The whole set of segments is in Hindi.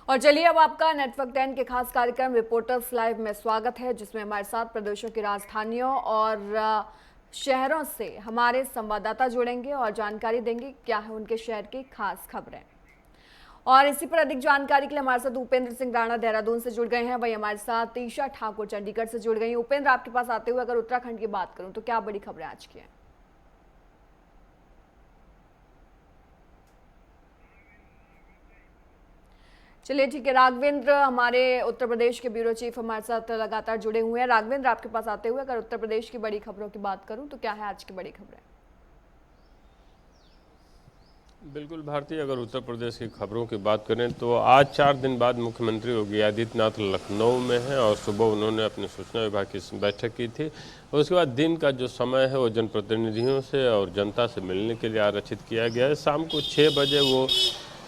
और चलिए अब आपका नेटवर्क 10 के खास कार्यक्रम रिपोर्टर्स लाइव में स्वागत है, जिसमें हमारे साथ प्रदेशों की राजधानियों और शहरों से हमारे संवाददाता जुड़ेंगे और जानकारी देंगे क्या है उनके शहर की खास खबरें। और इसी पर अधिक जानकारी के लिए हमारे साथ उपेंद्र सिंह राणा देहरादून से जुड़ गए हैं। वही हमारे साथ ईशा ठाकुर चंडीगढ़ से जुड़ गई हैं। उपेंद्र, आपके पास आते हुए अगर उत्तराखंड की बात करूं तो क्या बड़ी खबरें आज की हैं? चलिए ठीक है, राघवेंद्र हमारे उत्तर प्रदेश के ब्यूरो चीफ हमारे साथ लगातार जुड़े हुए हैं। राघवेंद्र, आपके पास आते हुए अगर उत्तर प्रदेश की बड़ी खबरों की बात करूं तो क्या है आज की बड़ी खबरें? बिल्कुल भारतीय, अगर उत्तर प्रदेश की खबरों की बात करें तो आज 4 दिन बाद मुख्यमंत्री योगी आदित्यनाथ लखनऊ में हैं और सुबह उन्होंने अपने सूचना विभाग की बैठक की थी। उसके बाद दिन का जो समय है वो जनप्रतिनिधियों से और जनता से मिलने के लिए आरक्षित किया गया है। शाम को 6 बजे वो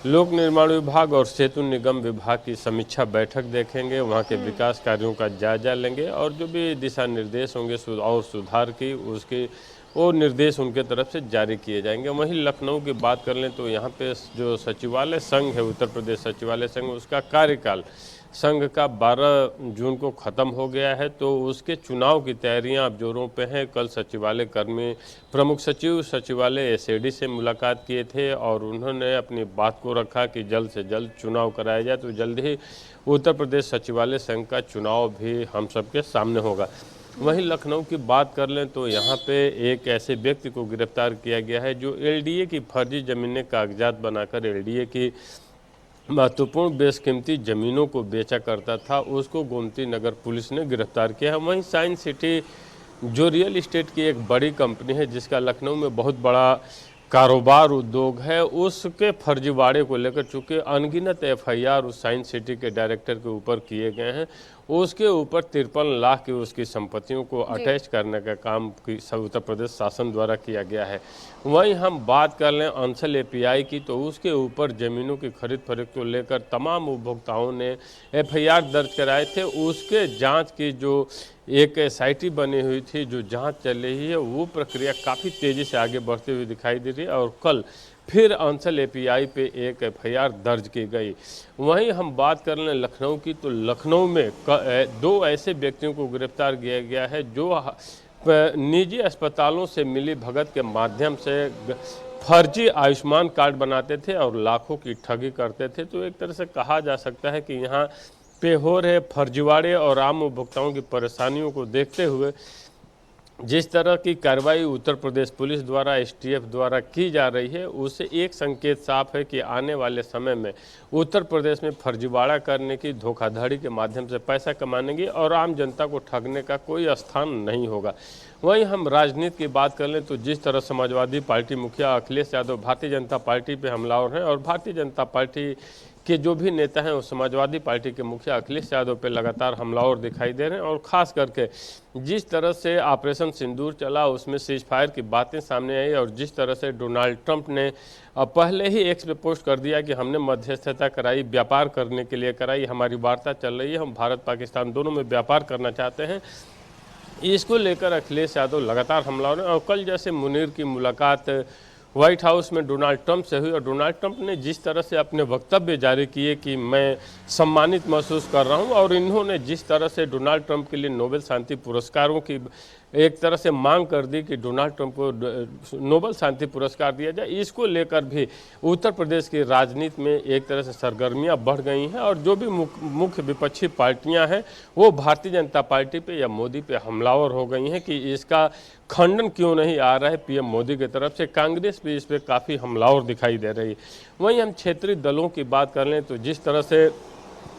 लोक निर्माण विभाग और सेतु निगम विभाग की समीक्षा बैठक देखेंगे, वहाँ के विकास कार्यों का जायजा लेंगे और जो भी दिशा निर्देश होंगे और सुधार की उसके वो निर्देश उनके तरफ से जारी किए जाएंगे। वहीं लखनऊ की बात कर लें तो यहाँ पे जो सचिवालय संघ है, उत्तर प्रदेश सचिवालय संघ, उसका कार्यकाल संघ का 12 जून को ख़त्म हो गया है, तो उसके चुनाव की तैयारियां अब जोरों पे हैं। कल सचिवालय कर्मी प्रमुख सचिव सचिवालय एसएडी से मुलाकात किए थे और उन्होंने अपनी बात को रखा कि जल्द से जल्द चुनाव कराया जाए, तो जल्द ही उत्तर प्रदेश सचिवालय संघ का चुनाव भी हम सबके सामने होगा। वहीं लखनऊ की बात कर लें तो यहाँ पे एक ऐसे व्यक्ति को गिरफ्तार किया गया है जो एलडीए की फर्जी जमीनें कागजात बनाकर एलडीए की महत्वपूर्ण बेशकीमती जमीनों को बेचा करता था, उसको गोमती नगर पुलिस ने गिरफ्तार किया है। वहीं साइंस सिटी जो रियल इस्टेट की एक बड़ी कंपनी है जिसका लखनऊ में बहुत बड़ा कारोबार उद्योग है, उसके फर्जीवाड़े को लेकर चूँकि अनगिनत एफआईआर उस साइंस सिटी के डायरेक्टर के ऊपर किए गए हैं, उसके ऊपर 53 लाख की उसकी संपत्तियों को अटैच करने का काम उत्तर प्रदेश शासन द्वारा किया गया है। वहीं हम बात कर लें अंसल एपीआई की, तो उसके ऊपर ज़मीनों की खरीद फरोख्त को लेकर तमाम उपभोक्ताओं ने एफआईआर दर्ज कराए थे। उसके जांच की जो एक एसआईटी बनी हुई थी, जो जांच चल रही है, वो प्रक्रिया काफ़ी तेज़ी से आगे बढ़ती हुई दिखाई दे रही है और कल फिर अंसल एपीआई पे एक एफआईआर दर्ज की गई। वहीं हम बात कर लें लखनऊ की, तो लखनऊ में 2 ऐसे व्यक्तियों को गिरफ्तार किया गया है जो निजी अस्पतालों से मिली भगत के माध्यम से फर्जी आयुष्मान कार्ड बनाते थे और लाखों की ठगी करते थे। तो एक तरह से कहा जा सकता है कि यहाँ पे हो रहे फर्जीवाड़े और आम उपभोक्ताओं की परेशानियों को देखते हुए जिस तरह की कार्रवाई उत्तर प्रदेश पुलिस द्वारा एसटीएफ द्वारा की जा रही है, उससे एक संकेत साफ है कि आने वाले समय में उत्तर प्रदेश में फर्जीवाड़ा करने की, धोखाधड़ी के माध्यम से पैसा कमाने की और आम जनता को ठगने का कोई स्थान नहीं होगा। वहीं हम राजनीति की बात कर लें तो जिस तरह समाजवादी पार्टी मुखिया अखिलेश यादव भारतीय जनता पार्टी पे हमलावर हैं और भारतीय जनता पार्टी के जो भी नेता हैं वो समाजवादी पार्टी के मुखिया अखिलेश यादव पे लगातार हमलावर दिखाई दे रहे हैं और ख़ास करके जिस तरह से ऑपरेशन सिंदूर चला उसमें सीज फायर की बातें सामने आई और जिस तरह से डोनाल्ड ट्रंप ने पहले ही एक्स पे पोस्ट कर दिया कि हमने मध्यस्थता कराई, व्यापार करने के लिए कराई, हमारी वार्ता चल रही है, हम भारत पाकिस्तान दोनों में व्यापार करना चाहते हैं, इसको लेकर अखिलेश यादव लगातार हमलावर हैं। और कल जैसे मुनीर की मुलाकात व्हाइट हाउस में डोनाल्ड ट्रंप से हुई और डोनाल्ड ट्रंप ने जिस तरह से अपने वक्तव्य जारी किए कि मैं सम्मानित महसूस कर रहा हूं और इन्होंने जिस तरह से डोनाल्ड ट्रंप के लिए नोबेल शांति पुरस्कारों की एक तरह से मांग कर दी कि डोनाल्ड ट्रंप को नोबेल शांति पुरस्कार दिया जाए, इसको लेकर भी उत्तर प्रदेश की राजनीति में एक तरह से सरगर्मियां बढ़ गई हैं और जो भी मुख्य विपक्षी पार्टियां हैं वो भारतीय जनता पार्टी पे या मोदी पे हमलावर हो गई हैं कि इसका खंडन क्यों नहीं आ रहा है पीएम मोदी की तरफ से। कांग्रेस भी इस पर काफ़ी हमलावर दिखाई दे रही है। वहीं हम क्षेत्रीय दलों की बात कर लें तो जिस तरह से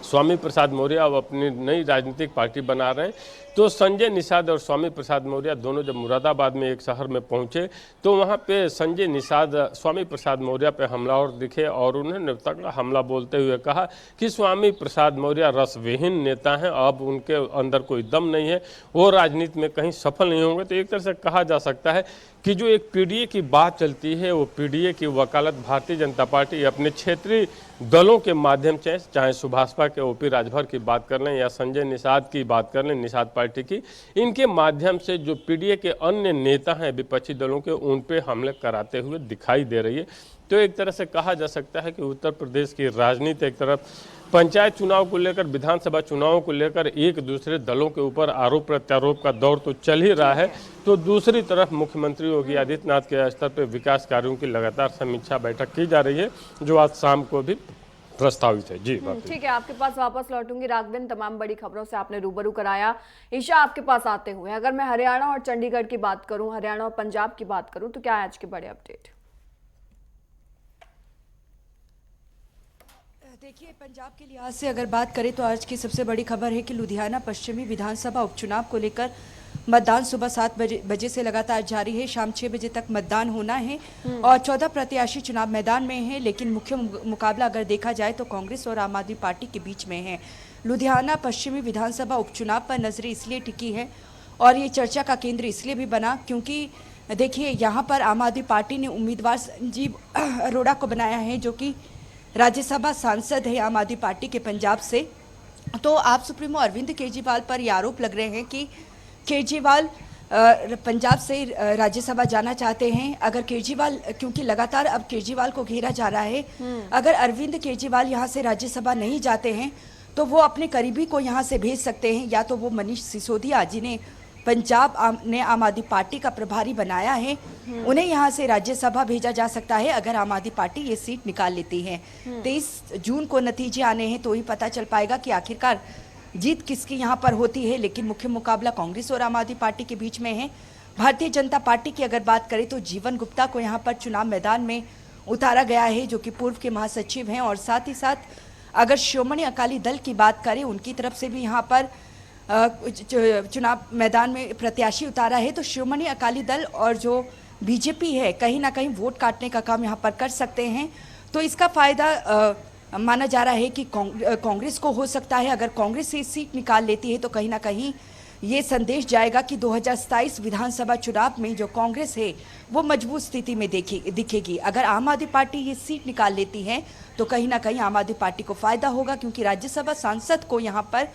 स्वामी प्रसाद मौर्य अब अपनी नई राजनीतिक पार्टी बना रहे हैं, तो संजय निषाद और स्वामी प्रसाद मौर्य दोनों जब मुरादाबाद में एक शहर में पहुंचे तो वहां पे संजय निषाद स्वामी प्रसाद मौर्य पे हमलावर दिखे और उन्होंने तगड़ा हमला बोलते हुए कहा कि स्वामी प्रसाद मौर्य रसविहीन नेता हैं, अब उनके अंदर कोई दम नहीं है, वो राजनीति में कहीं सफल नहीं होंगे। तो एक तरह से कहा जा सकता है कि जो एक पीडीए की बात चलती है वो पीडीए की वकालत भारतीय जनता पार्टी अपने क्षेत्रीय दलों के माध्यम से, चाहे सुभाषपा के ओपी राजभर की बात कर लें या संजय निषाद की बात कर लें निषाद पार्टी की, इनके माध्यम से जो पीडीए के अन्य नेता हैं विपक्षी दलों के, उन पे हमले कराते हुए दिखाई दे रही है। तो एक तरह से कहा जा सकता है कि उत्तर प्रदेश की राजनीति एक तरफ पंचायत चुनाव को लेकर, विधानसभा चुनाव को लेकर एक दूसरे दलों के ऊपर आरोप प्रत्यारोप का दौर तो चल ही रहा है, तो दूसरी तरफ मुख्यमंत्री योगी आदित्यनाथ के स्तर पर विकास कार्यों की लगातार समीक्षा बैठक की जा रही है, जो आज शाम को भी प्रस्तावित है। जी ठीक है, आपके पास वापस लौटूंगी राघवेंद्र। तमाम बड़ी खबरों से आपने रूबरू कराया। ईशा, आपके पास आते हुए अगर मैं हरियाणा और चंडीगढ़ की बात करूं, हरियाणा और पंजाब की बात करूं, तो क्या है आज के बड़े अपडेट? देखिए, पंजाब के लिहाज से अगर बात करें तो आज की सबसे बड़ी खबर है कि लुधियाना पश्चिमी विधानसभा उपचुनाव को लेकर मतदान सुबह 7 बजे से लगातार जारी है। शाम 6 बजे तक मतदान होना है और 14 प्रत्याशी चुनाव मैदान में हैं, लेकिन मुख्य मुकाबला अगर देखा जाए तो कांग्रेस और आम आदमी पार्टी के बीच में है। लुधियाना पश्चिमी विधानसभा उपचुनाव पर नजरें इसलिए टिकी है और ये चर्चा का केंद्र इसलिए भी बना क्योंकि देखिए, यहाँ पर आम आदमी पार्टी ने उम्मीदवार संजीव अरोड़ा को बनाया है, जो कि राज्यसभा सांसद है आम आदमी पार्टी के पंजाब से। तो आप सुप्रीमो अरविंद केजरीवाल पर ये आरोप लग रहे हैं कि केजरीवाल पंजाब से राज्यसभा जाना चाहते हैं। अगर केजरीवाल, क्योंकि लगातार अब केजरीवाल को घेरा जा रहा है, अगर अरविंद केजरीवाल यहाँ से राज्यसभा नहीं जाते हैं तो वो अपने करीबी को यहाँ से भेज सकते हैं, या तो वो मनीष सिसोदिया जिन्हें पंजाब ने आम आदमी पार्टी का प्रभारी बनाया है, उन्हें यहाँ से राज्यसभा भेजा जा सकता है अगर आम आदमी पार्टी ये सीट निकाल लेती है। 23 जून को नतीजे आने हैं तो ही पता चल पाएगा कि आखिरकार जीत किसकी यहाँ पर होती है, लेकिन मुख्य मुकाबला कांग्रेस और आम आदमी पार्टी के बीच में है। भारतीय जनता पार्टी की अगर बात करें तो जीवन गुप्ता को यहाँ पर चुनाव मैदान में उतारा गया है, जो कि पूर्व के महासचिव हैं, और साथ ही साथ अगर श्रोमणी अकाली दल की बात करें, उनकी तरफ से भी यहाँ पर चुनाव मैदान में प्रत्याशी उतारा है। तो श्रोमणी अकाली दल और जो बीजेपी है कहीं ना कहीं वोट काटने का काम यहाँ पर कर सकते हैं। तो इसका फायदा माना जा रहा है कि कांग्रेस को हो सकता है। अगर कांग्रेस से सीट निकाल लेती है तो कहीं ना कहीं ये संदेश जाएगा कि 2027 विधानसभा चुनाव में जो कांग्रेस है वो मजबूत स्थिति में दिखेगी। अगर आम आदमी पार्टी ये सीट निकाल लेती है तो कहीं ना कहीं आम आदमी पार्टी को फायदा होगा, क्योंकि राज्यसभा सांसद को यहाँ पर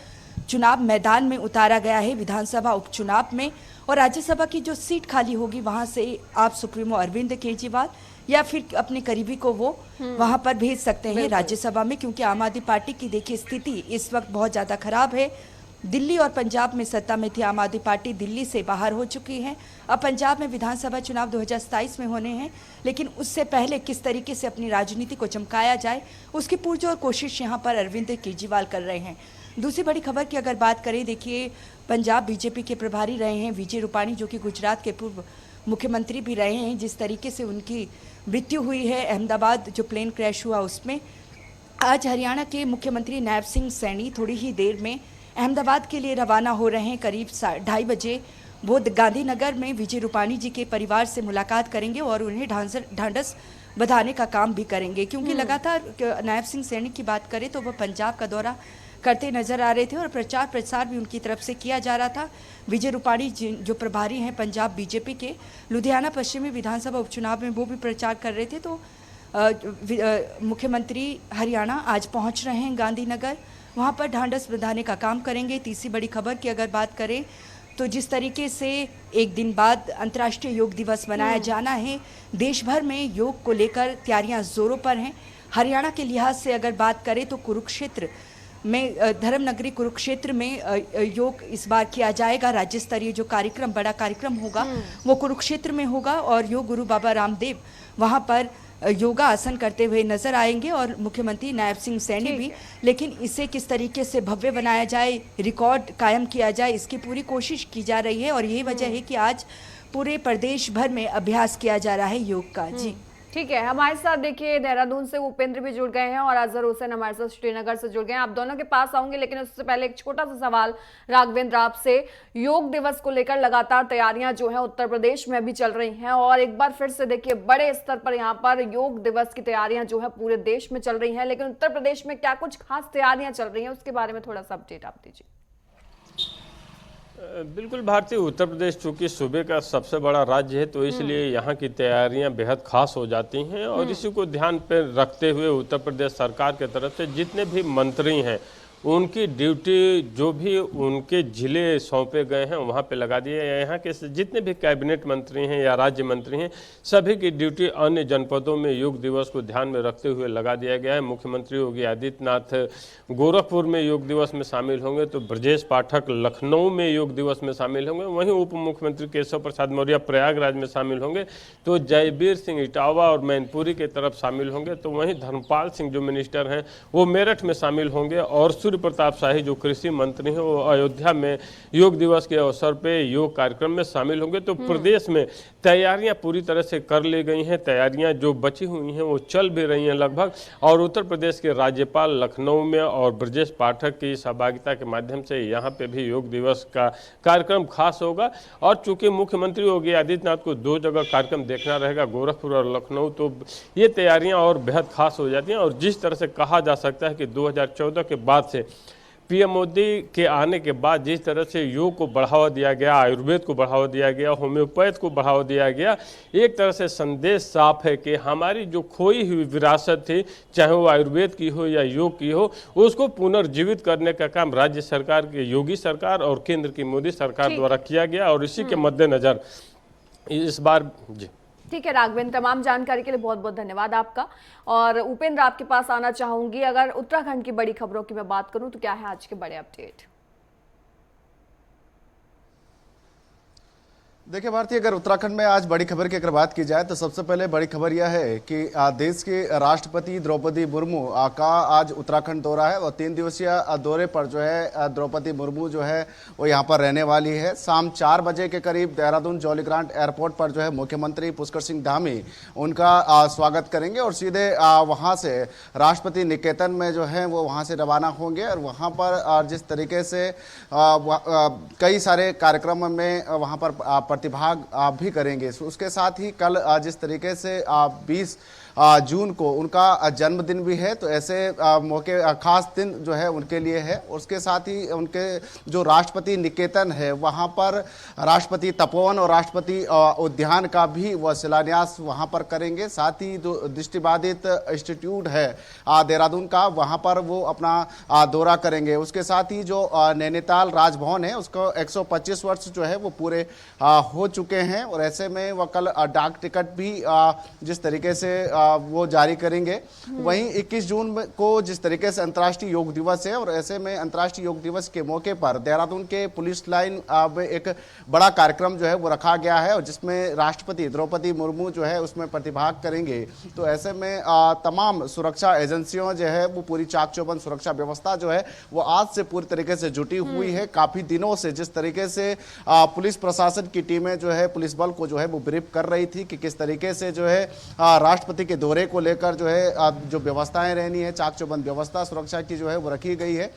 चुनाव मैदान में उतारा गया है विधानसभा उपचुनाव में, और राज्यसभा की जो सीट खाली होगी वहां से आप सुप्रीमो अरविंद केजरीवाल या फिर अपने करीबी को वो वहां पर भेज सकते हैं राज्यसभा में, क्योंकि आम आदमी पार्टी की देखिए स्थिति इस वक्त बहुत ज़्यादा खराब है। दिल्ली और पंजाब में सत्ता में थी आम आदमी पार्टी, दिल्ली से बाहर हो चुकी है। अब पंजाब में विधानसभा चुनाव 2027 में होने हैं, लेकिन उससे पहले किस तरीके से अपनी राजनीति को चमकाया जाए उसकी पुरजोर कोशिश यहाँ पर अरविंद केजरीवाल कर रहे हैं। दूसरी बड़ी खबर की अगर बात करें, देखिए पंजाब बीजेपी के प्रभारी रहे हैं विजय रूपाणी, जो कि गुजरात के पूर्व मुख्यमंत्री भी रहे हैं। जिस तरीके से उनकी मृत्यु हुई है अहमदाबाद जो प्लेन क्रैश हुआ उसमें, आज हरियाणा के मुख्यमंत्री नायब सिंह सैनी थोड़ी ही देर में अहमदाबाद के लिए रवाना हो रहे हैं। करीब 2:30 बजे वो गांधीनगर में विजय रूपाणी जी के परिवार से मुलाकात करेंगे और उन्हें ढांढस बधाने का काम भी करेंगे, क्योंकि लगातार नायब सिंह सैनी की बात करें तो वह पंजाब का दौरा करते नजर आ रहे थे और प्रचार प्रसार भी उनकी तरफ से किया जा रहा था। विजय रूपाणी जो प्रभारी हैं पंजाब बीजेपी के, लुधियाना पश्चिमी विधानसभा उपचुनाव में वो भी प्रचार कर रहे थे। तो मुख्यमंत्री हरियाणा आज पहुंच रहे हैं गांधीनगर, वहां पर ढांढस बंधाने का काम करेंगे। तीसरी बड़ी खबर की अगर बात करें तो जिस तरीके से एक दिन बाद अंतर्राष्ट्रीय योग दिवस मनाया जाना है, देश भर में योग को लेकर तैयारियां जोरों पर हैं। हरियाणा के लिहाज से अगर बात करें तो कुरुक्षेत्र में, धर्मनगरी कुरुक्षेत्र में योग इस बार किया जाएगा। राज्य स्तरीय जो कार्यक्रम, बड़ा कार्यक्रम होगा वो कुरुक्षेत्र में होगा और योग गुरु बाबा रामदेव वहां पर योगा आसन करते हुए नजर आएंगे और मुख्यमंत्री नायब सिंह सैनी भी। लेकिन इसे किस तरीके से भव्य बनाया जाए, रिकॉर्ड कायम किया जाए, इसकी पूरी कोशिश की जा रही है और यही वजह है कि आज पूरे प्रदेश भर में अभ्यास किया जा रहा है योग का। जी ठीक है, हमारे साथ देखिए देहरादून से उपेंद्र भी जुड़ गए हैं और अजहर हुसैन हमारे साथ श्रीनगर से जुड़ गए हैं। आप दोनों के पास आऊंगे, लेकिन उससे पहले एक छोटा सा सवाल राघवेंद्र आपसे। योग दिवस को लेकर लगातार तैयारियां जो है उत्तर प्रदेश में भी चल रही हैं और एक बार फिर से देखिए बड़े स्तर पर यहाँ पर योग दिवस की तैयारियां जो है पूरे देश में चल रही हैं, लेकिन उत्तर प्रदेश में क्या कुछ खास तैयारियां चल रही हैं उसके बारे में थोड़ा सा अपडेट आप दीजिए। बिल्कुल भारतीय, उत्तर प्रदेश चूंकि सूबे का सबसे बड़ा राज्य है तो इसलिए यहाँ की तैयारियां बेहद खास हो जाती हैं और इसी को ध्यान पर रखते हुए उत्तर प्रदेश सरकार की तरफ से जितने भी मंत्री हैं उनकी ड्यूटी जो भी उनके जिले सौंपे गए हैं वहाँ पे लगा दिए। यहाँ के जितने भी कैबिनेट मंत्री हैं या राज्य मंत्री हैं, सभी की ड्यूटी अन्य जनपदों में योग दिवस को ध्यान में रखते हुए लगा दिया गया है। मुख्यमंत्री योगी आदित्यनाथ गोरखपुर में योग दिवस में शामिल होंगे, तो ब्रजेश पाठक लखनऊ में योग दिवस में शामिल होंगे, वहीं उप मुख्यमंत्री केशव प्रसाद मौर्य प्रयागराज में शामिल होंगे, तो जयवीर सिंह इटावा और मैनपुरी की तरफ शामिल होंगे, तो वहीं धर्मपाल सिंह जो मिनिस्टर हैं वो मेरठ में शामिल होंगे, और सूर्य प्रताप शाही जो कृषि मंत्री हैं वो अयोध्या में योग दिवस के अवसर पे योग कार्यक्रम में शामिल होंगे। तो प्रदेश में तैयारियां पूरी तरह से कर ली गई हैं, तैयारियां जो बची हुई हैं वो चल भी रही हैं लगभग, और उत्तर प्रदेश के राज्यपाल लखनऊ में और ब्रजेश पाठक की सहभागिता के माध्यम से यहाँ पे भी योग दिवस का कार्यक्रम खास होगा। और चूंकि मुख्यमंत्री योगी आदित्यनाथ को 2 जगह कार्यक्रम देखना रहेगा, गोरखपुर और लखनऊ, तो ये तैयारियां और बेहद खास हो जाती हैं। और जिस तरह से कहा जा सकता है कि 2014 के बाद से पीएम मोदी के आने के बाद जिस तरह से योग को बढ़ावा दिया गया, आयुर्वेद को बढ़ावा दिया गया, होम्योपैथ को बढ़ावा दिया गया, एक तरह से संदेश साफ है कि हमारी जो खोई हुई विरासत थी, चाहे वो आयुर्वेद की हो या योग की हो, उसको पुनर्जीवित करने का काम राज्य सरकार की योगी सरकार और केंद्र की मोदी सरकार द्वारा किया गया। और इसी के मद्देनजर इस बार जी ठीक है राघवेंद्र, तमाम जानकारी के लिए बहुत बहुत धन्यवाद आपका। और उपेंद्र, आपके पास आना चाहूंगी। अगर उत्तराखंड की बड़ी खबरों की मैं बात करूं तो क्या है आज के बड़े अपडेट? देखिए भारतीय, अगर उत्तराखंड में आज बड़ी खबर की अगर बात की जाए तो सबसे पहले बड़ी खबर यह है कि देश के राष्ट्रपति द्रौपदी मुर्मू का आज उत्तराखंड दौरा है, और 3 दिवसीय दौरे पर जो है द्रौपदी मुर्मू जो है वो यहाँ पर रहने वाली है। शाम 4 बजे के करीब देहरादून जॉली ग्रांट एयरपोर्ट पर जो है मुख्यमंत्री पुष्कर सिंह धामी उनका स्वागत करेंगे, और सीधे वहाँ से राष्ट्रपति निकेतन में जो है वो वहाँ से रवाना होंगे। और वहाँ पर जिस तरीके से कई सारे कार्यक्रम में वहाँ पर प्रतिभाग भी करेंगे। उसके साथ ही कल जिस तरीके से 20 जून को उनका जन्मदिन भी है, तो ऐसे मौके खास दिन जो है उनके लिए है। उसके साथ ही उनके जो राष्ट्रपति निकेतन है वहाँ पर राष्ट्रपति तपोवन और राष्ट्रपति उद्यान का भी वह शिलान्यास वहाँ पर करेंगे। साथ ही जो दृष्टिबाधित इंस्टीट्यूट है देहरादून का, वहाँ पर वो अपना दौरा करेंगे। उसके साथ ही जो नैनीताल राजभवन है उसको 125 वर्ष जो है वो पूरे हो चुके हैं, और ऐसे में वह कल डाक टिकट भी जिस तरीके से वो जारी करेंगे। वहीं 21 जून को जिस तरीके से अंतर्राष्ट्रीय योग दिवस है, और ऐसे में अंतर्राष्ट्रीय योग दिवस के मौके पर देहरादून के पुलिस लाइन में एक बड़ा कार्यक्रम जो है वो रखा गया है, और जिसमें राष्ट्रपति द्रौपदी मुर्मू जो है उसमें प्रतिभाग करेंगे। तो ऐसे में तमाम सुरक्षा एजेंसियों जो है वो पूरी चाक चौबंद सुरक्षा व्यवस्था जो है वो आज से पूरी तरीके से जुटी हुई है। काफी दिनों से जिस तरीके से पुलिस प्रशासन की टीमें जो है पुलिस बल को जो है वो ब्रीफ कर रही थी कि किस तरीके से जो है राष्ट्रपति के दौरे को लेकर जो है जो व्यवस्थाएं रहनी है, चाक चौबंद व्यवस्था सुरक्षा की जो है वो रखी गई है।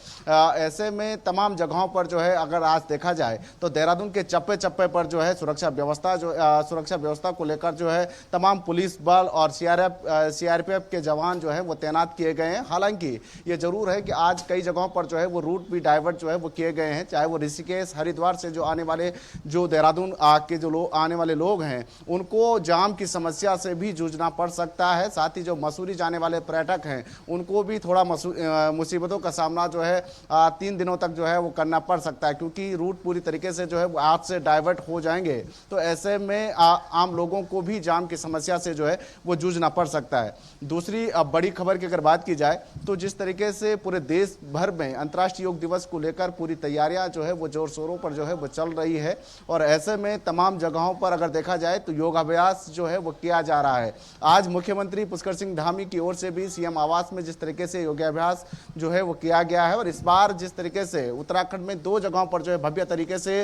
ऐसे में तमाम जगहों पर जो है अगर आज देखा जाए तो देहरादून के चप्पे चप्पे पर जो है सुरक्षा व्यवस्था को लेकर जो है तमाम पुलिस बल और सीआरपीएफ के जवान जो है वो तैनात किए गए हैं। हालांकि ये जरूर है कि आज कई जगहों पर जो है वो रूट भी डाइवर्ट जो है वो किए गए हैं, चाहे वो ऋषिकेश हरिद्वार से जो आने वाले जो देहरादून के जो आने वाले लोग हैं उनको जाम की समस्या से भी जूझना पड़ सकता है। साथ ही जो मसूरी जाने वाले पर्यटक हैं उनको भी थोड़ा मुसीबतों का सामना जो है 3 दिनों तक जो है वो करना पड़ सकता है, क्योंकि रूट पूरी तरीके से जो है वो आज से डाइवर्ट हो जाएंगे। तो ऐसे में आम लोगों को भी जाम की समस्या से जो है वो जूझना पड़ सकता है। दूसरी बड़ी खबर की अगर बात की जाए तो जिस तरीके से पूरे देश भर में अंतर्राष्ट्रीय योग दिवस को लेकर पूरी तैयारियां जो है वो जोर शोरों पर जो है वो चल रही है, और ऐसे में तमाम जगहों पर अगर देखा जाए तो योगाभ्यास जो है वो किया जा रहा है। आज मुख्यमंत्री पुष्कर सिंह धामी की ओर से भी सीएम आवास में जिस तरीके से योगाभ्यास जो है वो किया गया है, और इस बार जिस तरीके से उत्तराखंड में 2 जगहों पर जो है भव्य तरीके से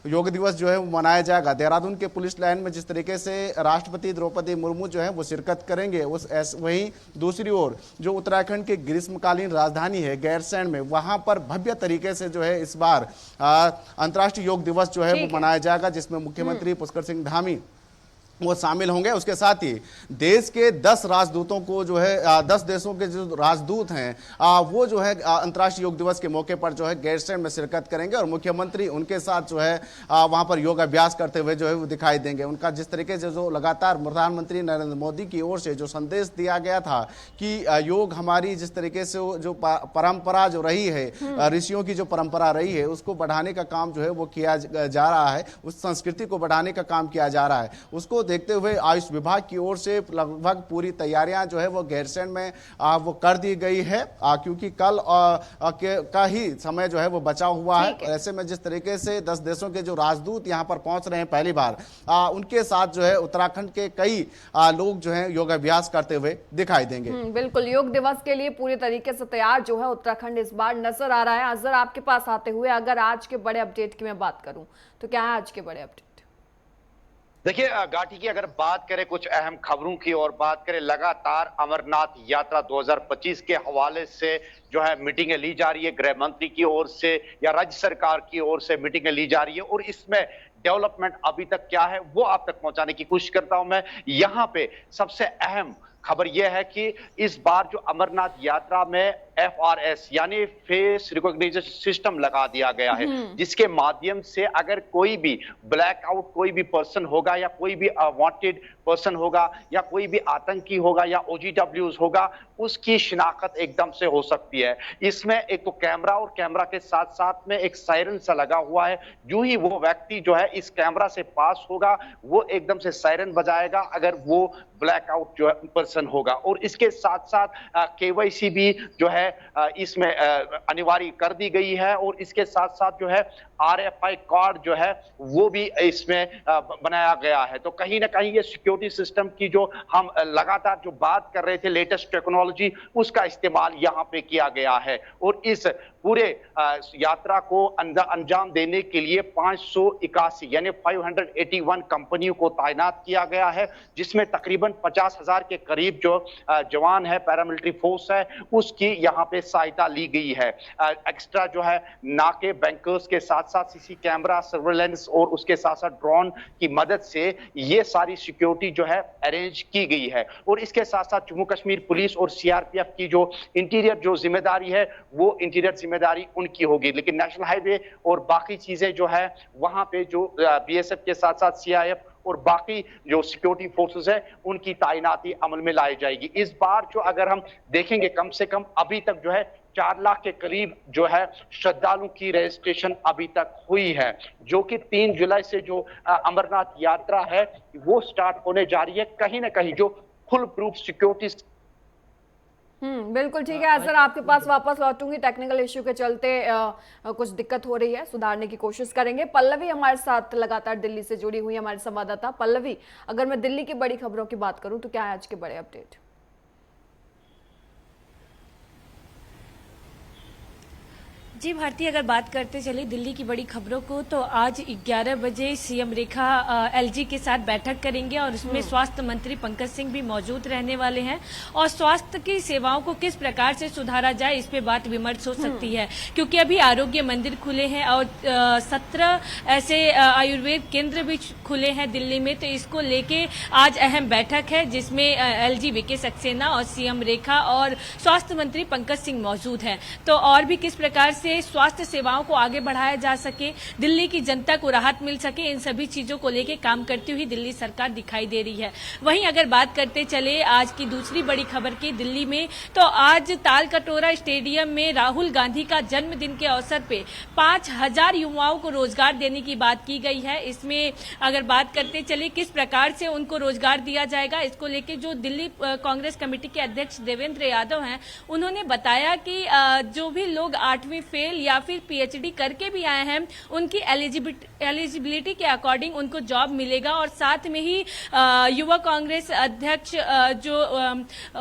योग दिवस जो है वो मनाया जाएगा। देहरादून के पुलिस लाइन में जिस तरीके से राष्ट्रपति द्रौपदी मुर्मू जो है वो शिरकत करेंगे, वहीं दूसरी ओर जो उत्तराखंड के ग्रीष्मकालीन राजधानी है गैरसैंण में, वहां पर भव्य तरीके से जो है इस बार अंतर्राष्ट्रीय योग दिवस जो है वो मनाया जाएगा, जिसमें मुख्यमंत्री पुष्कर सिंह धामी वो शामिल होंगे। उसके साथ ही देश के 10 राजदूतों को जो है 10 देशों के जो राजदूत हैं वो जो है अंतर्राष्ट्रीय योग दिवस के मौके पर जो है गैरसैंण में शिरकत करेंगे और मुख्यमंत्री उनके साथ जो है वहां पर योग अभ्यास करते हुए जो है वो दिखाई देंगे। उनका जिस तरीके से जो लगातार प्रधानमंत्री नरेंद्र मोदी की ओर से जो संदेश दिया गया था कि योग हमारी जिस तरीके से जो परंपरा जो रही है, ऋषियों की जो परंपरा रही है, उसको बढ़ाने का काम जो है वो किया जा रहा है, उस संस्कृति को बढ़ाने का काम किया जा रहा है। उसको देखते हुए आयुष विभाग की ओर से लगभग पूरी तैयारियां जो है वो गैरसैंण में वो कर दी गई है, क्योंकि कल का ही समय जो है वो बचा हुआ है। ऐसे में जिस तरीके से 10 देशों के जो राजदूत यहां पर पहुंच रहे हैं पहली बार, उनके साथ जो है उत्तराखंड के कई लोग जो है योगाभ्यास करते हुए दिखाई देंगे। बिल्कुल, योग दिवस के लिए पूरी तरीके से तैयार जो है उत्तराखंड इस बार नजर आ रहा है। अजहर, आपके पास आते हुए अगर आज के बड़े अपडेट की मैं बात करूं तो क्या है आज के बड़े अपडेट? देखिए घाटी की अगर बात करें कुछ अहम खबरों की और बात करें, लगातार अमरनाथ यात्रा 2025 के हवाले से जो है मीटिंगें ली जा रही है, गृह मंत्री की ओर से या राज्य सरकार की ओर से मीटिंगें ली जा रही है और इसमें डेवलपमेंट अभी तक क्या है वो आप तक पहुंचाने की कोशिश करता हूं मैं। यहां पे सबसे अहम खबर यह है कि इस बार जो अमरनाथ यात्रा में FRS यानी फेस रिकॉग्निशन सिस्टम लगा दिया गया है, जिसके माध्यम से अगर कोई भी ब्लैकआउट कोई भी पर्सन होगा या कोई भी वांटेड पर्सन होगा या कोई भी आतंकी होगा या OGWs होगा, उसकी शिनाख्त एकदम से हो सकती है। इसमें एक तो कैमरा और कैमरा के साथ साथ में एक सायरन सा लगा हुआ है। जो ही वो व्यक्ति जो है इस कैमरा से पास होगा वो एकदम से सायरन बजाएगा अगर वो ब्लैकआउट जो है पर्सन होगा। और इसके साथ साथ KYC भी जो है इसमें अनिवार्य कर दी गई है और इसके साथ साथ जो है RFI कार्ड जो है वो भी इसमें बनाया गया है। तो कहीं ना कहीं ये सिक्योरिटी सिस्टम की जो हम लगातार जो बात कर रहे थे, लेटेस्ट टेक्नोलॉजी, उसका इस्तेमाल यहाँ पे किया गया है। और इस पूरे यात्रा को अंजाम देने के लिए 581 यानी 581 कंपनियों को तैनात किया गया है, जिसमें तकरीबन 50,000 के करीब जो जवान है, पैरामिलिट्री फोर्स है, उसकी यहाँ पे सहायता ली गई है। एक्स्ट्रा जो है नाके, बैंकर्स के साथ साथ CC कैमरा, सर्वेलेंस और उसके साथ साथ ड्रोन की मदद से ये सारी सिक्योरिटी जो है अरेंज की गई है। और इसके साथ साथ जम्मू कश्मीर पुलिस और CRPF की जो इंटीरियर जो जिम्मेदारी है वो इंटीरियर जिम्मेदारी उनकी होगी, लेकिन नेशनल हाईवे और बाकी चीजें जो है वहां पे जो BSF के साथ साथ CIF और बाकी जो सिक्योरिटी फोर्सेस है उनकी तैनाती अमल में लाई जाएगी। इस बार जो अगर हम देखेंगे कम से कम अभी तक जो है 4 लाख के करीब जो है श्रद्धालुओं की रजिस्ट्रेशन अभी तक हुई है, जो कि 3 जुलाई से जो अमरनाथ यात्रा है वो स्टार्ट होने जा रही है। कहीं ना कहीं जो फुल प्रूफ सिक्योरिटी बिल्कुल ठीक है। अजहर, आपके पास वापस लौटूंगी, टेक्निकल इश्यू के चलते कुछ दिक्कत हो रही है, सुधारने की कोशिश करेंगे। पल्लवी हमारे साथ लगातार दिल्ली से जुड़ी हुई हमारे संवाददाता। पल्लवी, अगर मैं दिल्ली की बड़ी खबरों की बात करूं तो क्या है आज के बड़े अपडेट? जी भारती, अगर बात करते चले दिल्ली की बड़ी खबरों को तो आज 11 बजे CM रेखा LG के साथ बैठक करेंगे और उसमें स्वास्थ्य मंत्री पंकज सिंह भी मौजूद रहने वाले हैं और स्वास्थ्य की सेवाओं को किस प्रकार से सुधारा जाए इस पे बात विमर्श हो सकती है, क्योंकि अभी आरोग्य मंदिर खुले हैं और 17 ऐसे आयुर्वेद केंद्र भी खुले हैं दिल्ली में। तो इसको लेके आज अहम बैठक है जिसमें LG VK सक्सेना और CM रेखा और स्वास्थ्य मंत्री पंकज सिंह मौजूद हैं। तो और भी किस प्रकार से स्वास्थ्य सेवाओं को आगे बढ़ाया जा सके, दिल्ली की जनता को राहत मिल सके, इन सभी चीजों को लेकर काम करती हुई दिल्ली सरकार दिखाई दे रही है। वहीं अगर बात करते चले आज की दूसरी बड़ी खबर की दिल्ली में, तो आज तालकटोरा स्टेडियम में राहुल गांधी का जन्मदिन के अवसर पे 5000 युवाओं को रोजगार देने की बात की गई है। इसमें अगर बात करते चले किस प्रकार से उनको रोजगार दिया जाएगा, इसको लेकर जो दिल्ली कांग्रेस कमेटी के अध्यक्ष देवेंद्र यादव हैं, उन्होंने बताया कि जो भी लोग 8वीं फेल या फिर PhD करके भी आए हैं उनकी एलिजिबिलिटी के अकॉर्डिंग उनको जॉब मिलेगा। और साथ में ही युवा कांग्रेस अध्यक्ष जो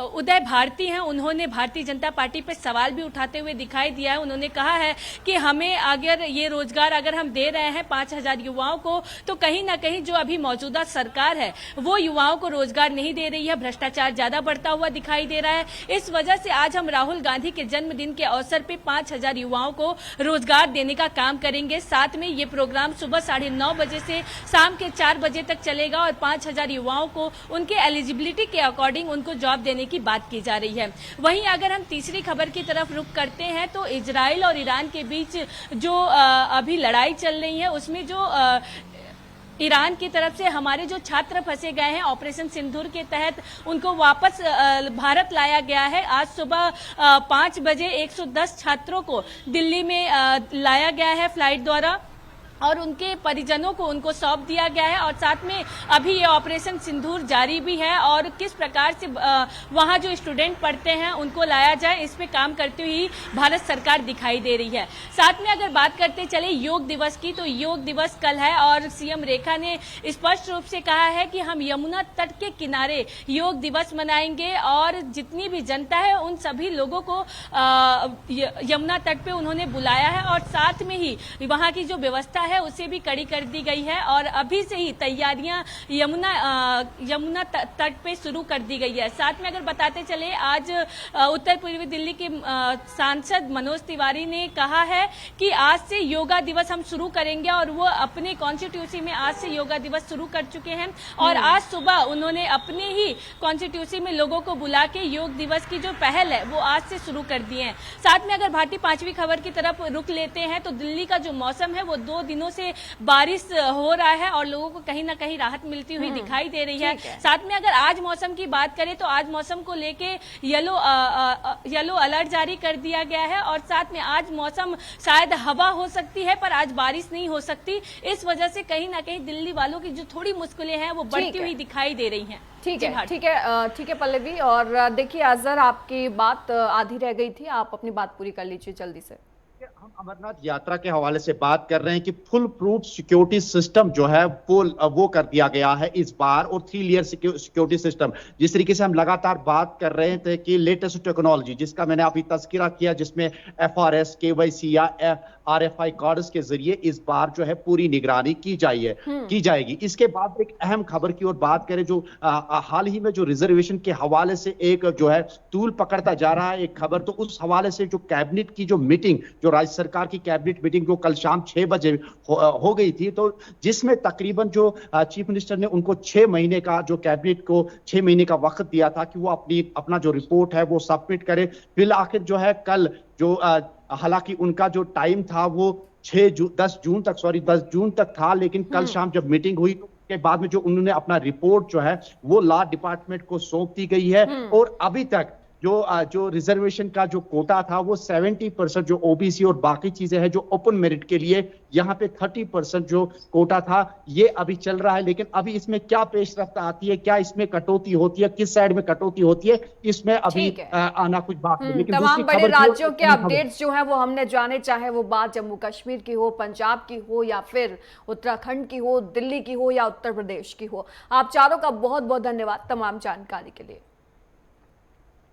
उदय भारती हैं, उन्होंने भारतीय जनता पार्टी पर सवाल भी उठाते हुए दिखाई दिया है। उन्होंने कहा है कि हमें अगर ये रोजगार अगर हम दे रहे हैं 5000 युवाओं को, तो कहीं ना कहीं जो अभी मौजूदा सरकार है वो युवाओं को रोजगार नहीं दे रही है, भ्रष्टाचार ज्यादा बढ़ता हुआ दिखाई दे रहा है। इस वजह से आज हम राहुल गांधी के जन्मदिन के अवसर पर 5000 युवाओं युवाओं को रोजगार देने का काम करेंगे। साथ में ये प्रोग्राम सुबह 9:30 बजे से शाम के 4 बजे तक चलेगा और 5,000 युवाओं को उनके एलिजिबिलिटी के अकॉर्डिंग उनको जॉब देने की बात की जा रही है। वहीं अगर हम तीसरी खबर की तरफ रुख करते हैं तो इजराइल और ईरान के बीच जो अभी लड़ाई चल रही है उसमें जो ईरान की तरफ से हमारे जो छात्र फंसे गए हैं ऑपरेशन सिंदूर के तहत उनको वापस भारत लाया गया है। आज सुबह 5 बजे 110 छात्रों को दिल्ली में लाया गया है फ्लाइट द्वारा और उनके परिजनों को उनको सौंप दिया गया है और साथ में अभी ये ऑपरेशन सिंदूर जारी भी है और किस प्रकार से वहाँ जो स्टूडेंट पढ़ते हैं उनको लाया जाए इस पे काम करती हुई भारत सरकार दिखाई दे रही है। साथ में अगर बात करते चले योग दिवस की तो योग दिवस कल है और सीएम रेखा ने स्पष्ट रूप से कहा है कि हम यमुना तट के किनारे योग दिवस मनाएंगे और जितनी भी जनता है उन सभी लोगों को यमुना तट पे उन्होंने बुलाया है और साथ में ही वहाँ की जो व्यवस्था है उसे भी कड़ी कर दी गई है और अभी से ही तैयारियां यमुना तट पे शुरू कर दी गई है। साथ में अगर बताते चले आज उत्तर पूर्वी दिल्ली के सांसद मनोज तिवारी ने कहा है कि आज से योगा दिवस हम शुरू करेंगे और वो अपने कॉन्स्टिट्यूंसी में आज से योगा दिवस शुरू कर चुके हैं और आज सुबह उन्होंने अपने ही कॉन्स्टिट्यूंसी में लोगों को बुला के योग दिवस की जो पहल है वो आज से शुरू कर दी है। साथ में अगर भारतीय पांचवी खबर की तरफ रुख लेते हैं तो दिल्ली का जो मौसम है वो 2 दिनों से बारिश हो रहा है और लोगों को कहीं ना कहीं राहत मिलती हुई दिखाई दे रही है। साथ में अगर आज मौसम की बात करें तो आज मौसम को लेके येलो अलर्ट जारी कर दिया गया है और साथ में आज मौसम शायद हवा हो सकती है पर आज बारिश नहीं हो सकती। इस वजह से कहीं ना कहीं दिल्ली वालों की जो थोड़ी मुश्किलें हैं वो बढ़ती हुई दिखाई दे रही हैं। ठीक है पल्लवी। और देखिए अजहर, आपकी बात आधी रह गई थी, आप अपनी बात पूरी कर लीजिए जल्दी से। हम अमरनाथ यात्रा के हवाले से बात कर रहे हैं कि फुल प्रूफ सिक्योरिटी सिस्टम जो है वो कर दिया गया है इस बार और 3 लेयर सिक्योरिटी सिस्टम। जिस तरीके से हम लगातार बात कर रहे थे कि लेटेस्ट टेक्नोलॉजी जिसका मैंने अभी तस्करा किया जिसमें FRS KYC या RFI कार्ड्स के जरिए इस बार जो है पूरी निगरानी की जाएगी। इसके बाद एक अहम खबर की ओर बात करें जो हाल ही में जो रिजर्वेशन के हवाले से एक जो है तूल पकड़ता जा रहा है एक खबर, तो उस हवाले से जो कैबिनेट की जो मीटिंग जो राज्य सरकार की कैबिनेट मीटिंग जो कल शाम 6 बजे हो गई थी, तो जिसमें तकरीबन जो चीफ मिनिस्टर ने उनको 6 महीने का जो कैबिनेट को 6 महीने का वक्त दिया था कि वो अपना जो रिपोर्ट है वो सबमिट करे। फिर आखिर जो है कल जो हालांकि उनका जो टाइम था वो 10 जून तक था, लेकिन कल शाम जब मीटिंग हुई तो के बाद में जो उन्होंने अपना रिपोर्ट जो है वो लॉ डिपार्टमेंट को सौंप दी गई है और अभी तक जो रिजर्वेशन का जो कोटा था वो 70% जो ओबीसी और बाकी चीजें हैं जो ओपन मेरिट के लिए यहाँ पे 30% जो कोटा था ये अभी चल रहा है। लेकिन अभी इसमें क्या पेशरफ्त आती है, क्या इसमें कटौती होती है, किस साइड में कटौती होती है, इसमें अभी आना कुछ बात नहीं। लेकिन तमाम बड़े राज्यों के अपडेट्स जो है वो हमने जाने, चाहे वो बात जम्मू कश्मीर की हो, पंजाब की हो या फिर उत्तराखंड की हो, दिल्ली की हो या उत्तर प्रदेश की हो। आप चारों का बहुत बहुत धन्यवाद तमाम जानकारी के लिए।